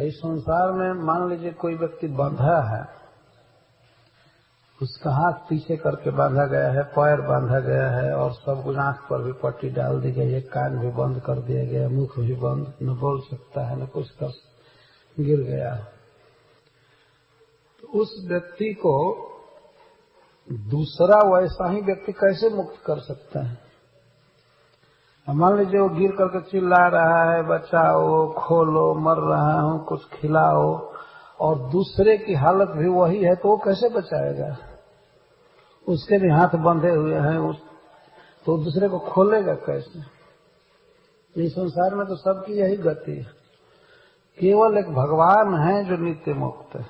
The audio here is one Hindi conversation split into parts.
इस संसार में मान लीजिए कोई व्यक्ति बांधा है, उसका हाथ पीछे करके बांधा गया है, पैर बांधा गया है और सब कुछ, आंख पर भी पट्टी डाल दी गई है, कान भी बंद कर दिया गया, मुख भी बंद, न बोल सकता है न कुछ कर, गिर गया। तो उस व्यक्ति को दूसरा वैसा ही व्यक्ति कैसे मुक्त कर सकता है? मान लीजिए वो गिर करके चिल्ला रहा है, बचाओ, खोलो, मर रहा हूं, कुछ खिलाओ, और दूसरे की हालत भी वही है, तो वो कैसे बचाएगा? उसके भी हाथ बंधे हुए हैं, तो दूसरे को खोलेगा कैसे? इस संसार में तो सबकी यही गति है। केवल एक भगवान है जो नित्य मुक्त है,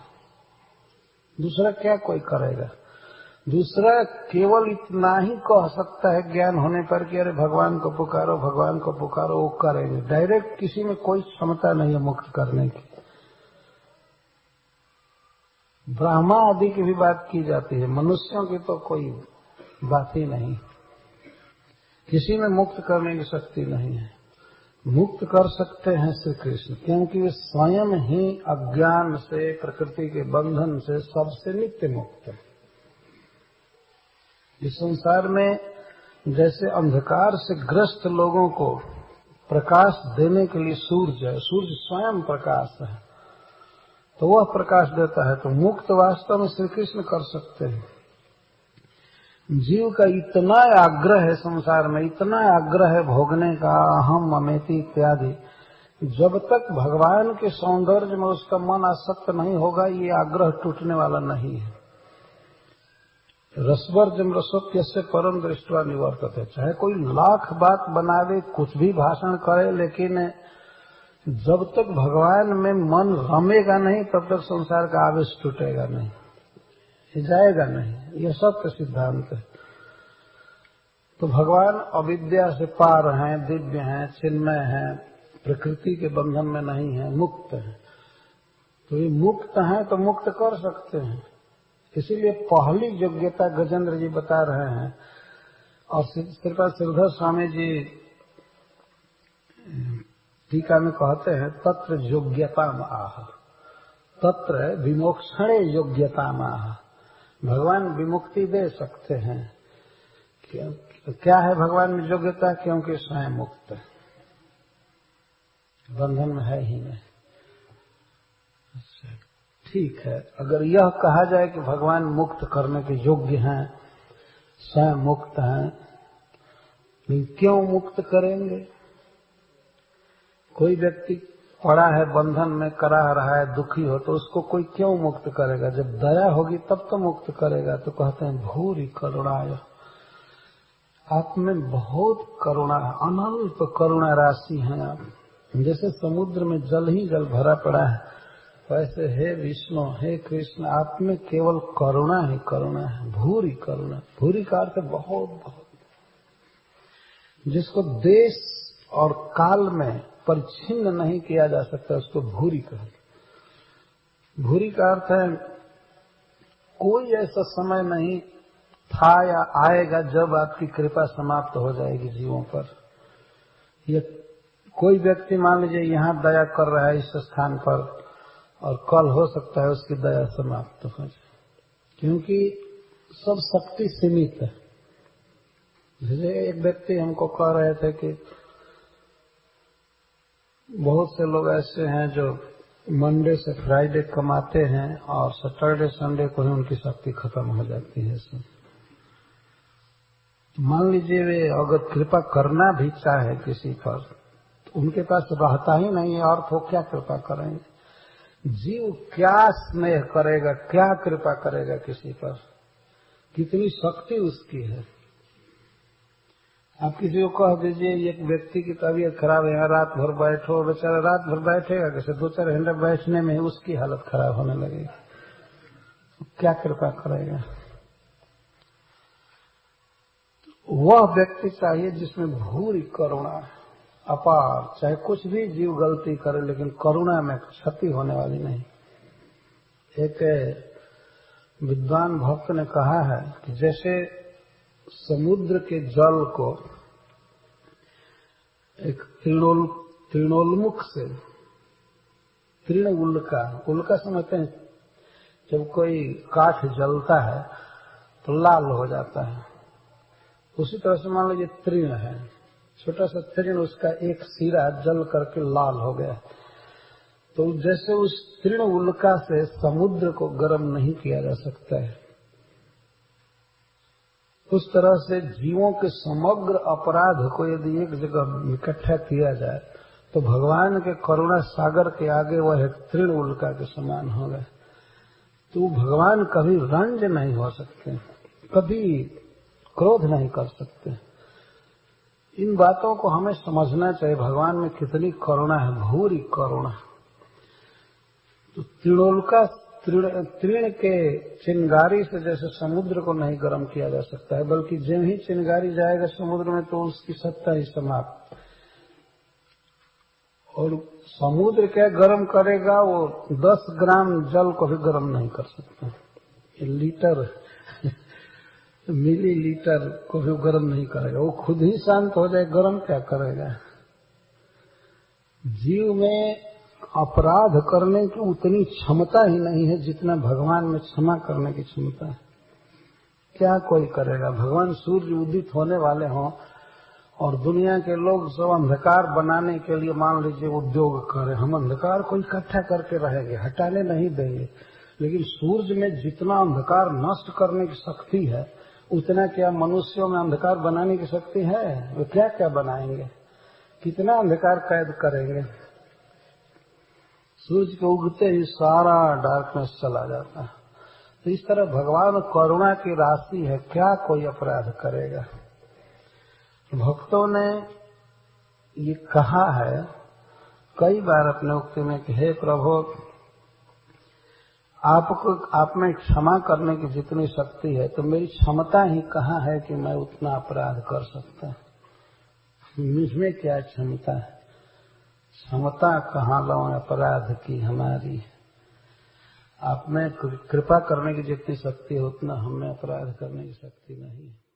दूसरा क्या कोई करेगा? दूसरा केवल इतना ही कह सकता है ज्ञान होने पर कि अरे भगवान को पुकारो, भगवान को पुकारो, वो करेंगे। डायरेक्ट किसी में कोई क्षमता नहीं है मुक्त करने की। ब्रह्मा आदि की भी बात की जाती है, मनुष्यों की तो कोई बात ही नहीं। किसी में मुक्त करने की शक्ति नहीं है। मुक्त कर सकते हैं श्री कृष्ण, क्योंकि वे स्वयं ही अज्ञान से, प्रकृति के बंधन से सबसे नित्य मुक्त है। इस संसार में जैसे अंधकार से ग्रस्त लोगों को प्रकाश देने के लिए सूर्य है, सूर्य स्वयं प्रकाश है, तो वह प्रकाश देता है। तो मुक्त वास्तव में श्री कृष्ण कर सकते हैं। जीव का इतना आग्रह है संसार में, इतना आग्रह है भोगने का, अहम ममेति इत्यादि, जब तक भगवान के सौंदर्य में उसका मन आसक्त नहीं होगा, ये आग्रह टूटने वाला नहीं है। रसवर्जम रसोप्यस्य परम दृष्टवा निवर्तते। चाहे कोई लाख बात बनावे, कुछ भी भाषण करे, लेकिन जब तक भगवान में मन रमेगा नहीं, तब तक संसार का आवेश टूटेगा नहीं, जाएगा नहीं। यह सत्य सिद्धांत है। तो भगवान अविद्या से पार हैं, दिव्य हैं, चिन्मय हैं, प्रकृति के बंधन में नहीं है, मुक्त है। तो ये मुक्त हैं तो मुक्त कर सकते हैं। इसीलिए पहली योग्यता गजेंद्र जी बता रहे हैं, और श्रीपाद श्रीधर स्वामी जी टीका में कहते हैं, तत्र योग्यताम आह, तत्र विमोक्षणे योग्यताम आह। भगवान विमुक्ति दे सकते हैं। क्या है भगवान में योग्यता? क्योंकि स्वयं मुक्त है, बंधन में है ही नहीं। ठीक है, अगर यह कहा जाए कि भगवान मुक्त करने के योग्य हैं, स्वयं मुक्त हैं, लेकिन क्यों मुक्त करेंगे? कोई व्यक्ति पड़ा है बंधन में, कराह रहा है, दुखी हो, तो उसको कोई क्यों मुक्त करेगा? जब दया होगी तब तो मुक्त करेगा। तो कहते हैं भूरि करुणाय, आप में बहुत करुणा है, अनंत करुणा राशि है आप। जैसे समुद्र में जल ही जल भरा पड़ा है, वैसे हे विष्णु, हे कृष्ण, आप में केवल करुणा ही करुणा है, भूरि करुणा। भूरि का अर्थ बहुत बहुत, जिसको देश और काल में परिच्छिन्न नहीं किया जा सकता, उसको भूरि कहते। भूरि का अर्थ है कोई ऐसा समय नहीं था या आएगा जब आपकी कृपा समाप्त हो जाएगी जीवों पर। ये कोई व्यक्ति मान लीजिए यहाँ दया कर रहा है इस स्थान पर, और कल हो सकता है उसकी दया समाप्त हो जाए, क्योंकि सब शक्ति सीमित है। जैसे एक व्यक्ति हमको कह रहे थे कि बहुत से लोग ऐसे हैं जो मंडे से फ्राइडे कमाते हैं और सैटरडे संडे को ही उनकी शक्ति खत्म हो जाती है। सब मान लीजिए वे अगर कृपा करना भी चाहे किसी पर, तो उनके पास रहता ही नहीं है, और तो क्या कृपा करेंगे? जीव क्या स्नेह करेगा, क्या कृपा करेगा किसी पर? कितनी शक्ति उसकी है। आप किसी को कह दीजिए एक व्यक्ति की तबीयत खराब है, यहाँ रात भर बैठो, बेचारा रात भर बैठेगा कैसे? 2-4 घंटे बैठने में उसकी हालत खराब होने लगेगी, क्या कृपा करेगा? वह व्यक्ति चाहिए जिसमें भूरि करुणा है, अपार। चाहे कुछ भी जीव गलती करे, लेकिन करुणा में क्षति होने वाली नहीं। एक विद्वान भक्त ने कहा है कि जैसे समुद्र के जल को एक तृणोन्मुख से तृण उल्का, उल्का समझते हैं जब कोई काठ जलता है तो लाल हो जाता है, उसी तरह से मान लीजिए तृण है, छोटा सा तृण, उसका एक सिरा जल करके लाल हो गया। तो जैसे उस तृण उल्का से समुद्र को गर्म नहीं किया जा सकता है, उस तरह से जीवों के समग्र अपराध को यदि एक जगह इकट्ठा किया जाए तो भगवान के करुणा सागर के आगे वह एक तृण उल्का के समान हो गए। तो भगवान कभी रंज नहीं हो सकते, कभी क्रोध नहीं कर सकते। इन बातों को हमें समझना चाहिए, भगवान में कितनी करुणा है, भूरी करुणा। तो तृणोल्का, तृण के चिंगारी से जैसे समुद्र को नहीं गर्म किया जा सकता है, बल्कि जब ही चिंगारी जाएगा समुद्र में तो उसकी सत्ता ही समाप्त। और समुद्र क्या गर्म करेगा, वो 10 ग्राम जल को भी गर्म नहीं कर सकता, लीटर मिलीलीटर को भी गर्म नहीं करेगा, वो खुद ही शांत हो जाए, गर्म क्या करेगा। जीव में अपराध करने की उतनी क्षमता ही नहीं है जितना भगवान में क्षमा करने की क्षमता है। क्या कोई करेगा, भगवान सूर्य उदित होने वाले हों और दुनिया के लोग सब अंधकार बनाने के लिए मान लीजिए उद्योग करें, हम अंधकार को इकट्ठा करके रहेंगे, हटाने नहीं देंगे, लेकिन सूर्य में जितना अंधकार नष्ट करने की शक्ति है उतना क्या मनुष्यों में अंधकार बनाने की शक्ति है? वे क्या क्या बनाएंगे, कितना अंधकार कैद करेंगे। सूर्य के उगते ही सारा डार्कनेस चला जाता है। तो इस तरह भगवान करुणा की राशि है, क्या कोई अपराध करेगा। भक्तों ने ये कहा है कई बार अपने उक्ति में कि हे प्रभु, आपको आप में क्षमा करने की जितनी शक्ति है तो मेरी क्षमता ही कहाँ है कि मैं उतना अपराध कर सकता। मुझमें क्या क्षमता है, क्षमता कहाँ लाऊं अपराध की हमारी। आप में कृपा करने की जितनी शक्ति है उतना हमें अपराध करने की शक्ति नहीं है।